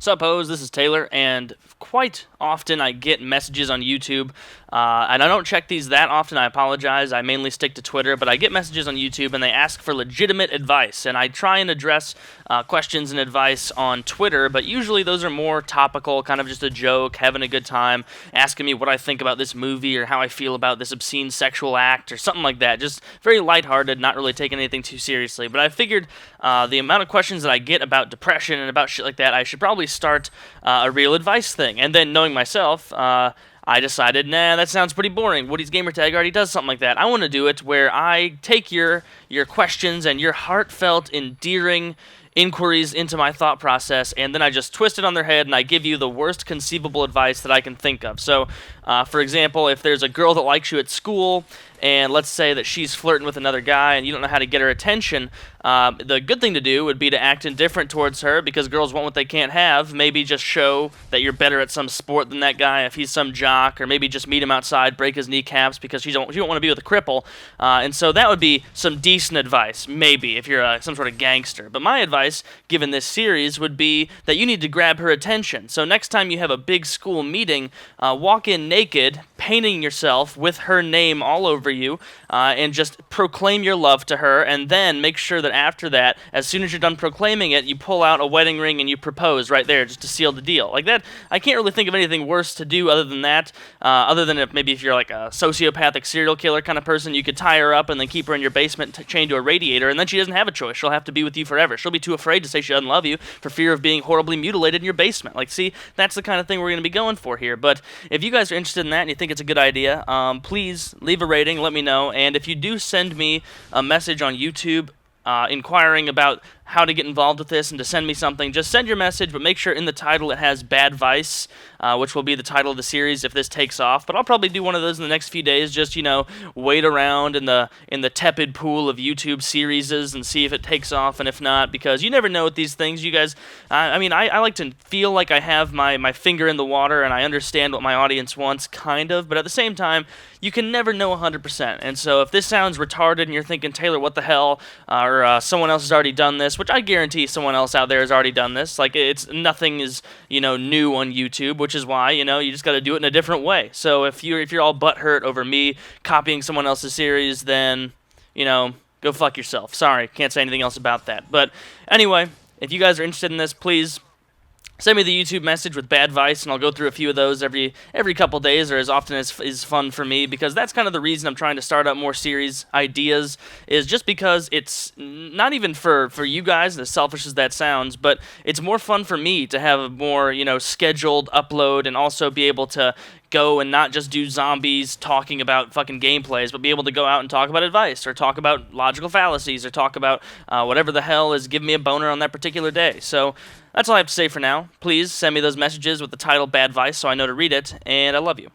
Suppose this is Taylor, and quite often I get messages on YouTube, and I don't check these that often. I apologize. I mainly stick to Twitter, but I get messages on YouTube, and they ask for legitimate advice, and I try and address questions and advice on Twitter, but usually those are more topical, kind of just a joke, having a good time, asking me what I think about this movie or how I feel about this obscene sexual act or something like that. Just very lighthearted, not really taking anything too seriously. But I figured the amount of questions that I get about depression and about shit like that, I should probably start a real advice thing. And then knowing myself, I decided, nah, that sounds pretty boring. Woody's Gamertag already does something like that. I want to do it where I take your questions and your heartfelt, endearing inquiries into my thought process, and then I just twist it on their head and I give you the worst conceivable advice that I can think of. So, for example, if there's a girl that likes you at school, and let's say that she's flirting with another guy and you don't know how to get her attention, the good thing to do would be to act indifferent towards her because girls want what they can't have. Maybe just show that you're better at some sport than that guy if he's some jock, or maybe just meet him outside, break his kneecaps because you don't want to be with a cripple. And so that would be some decent advice, maybe, if you're some sort of gangster. But my advice, given this series, would be that you need to grab her attention. So next time you have a big school meeting, walk in naked, painting yourself with her name all over you, and just proclaim your love to her, and then make sure that after that, as soon as you're done proclaiming it, you pull out a wedding ring and you propose right there just to seal the deal. Like that, I can't really think of anything worse to do other than that, other than if you're like a sociopathic serial killer kind of person, you could tie her up and then keep her in your basement chained to a radiator, and then she doesn't have a choice. She'll have to be with you forever. She'll be too afraid to say she doesn't love you for fear of being horribly mutilated in your basement. Like, see, that's the kind of thing we're going to be going for here. But if you guys are interested in that and you think it's a good idea, please leave a rating, let me know, and if you do send me a message on YouTube inquiring about how to get involved with this and to send me something, just send your message, but make sure in the title it has Badvice, which will be the title of the series if this takes off. But I'll probably do one of those in the next few days, just, wait around in the tepid pool of YouTube series and see if it takes off, and if not, because you never know with these things. You guys, I like to feel like I have my finger in the water and I understand what my audience wants, kind of, but at the same time, you can never know 100%. And so if this sounds retarded and you're thinking, Taylor, what the hell, or someone else has already done this, which I guarantee someone else out there has already done this. Like, nothing is, new on YouTube, which is why, you just got to do it in a different way. So if you're all butthurt over me copying someone else's series, then, go fuck yourself. Sorry, can't say anything else about that. But anyway, if you guys are interested in this, please send me the YouTube message with Badvice, and I'll go through a few of those every couple days, or as often as is fun for me, because that's kind of the reason I'm trying to start up more series ideas, is just because it's not even for you guys, as selfish as that sounds, but it's more fun for me to have a more, scheduled upload, and also be able to go and not just do zombies talking about fucking gameplays, but be able to go out and talk about advice, or talk about logical fallacies, or talk about whatever the hell is giving me a boner on that particular day. So that's all I have to say for now. Please send me those messages with the title Badvice so I know to read it, and I love you.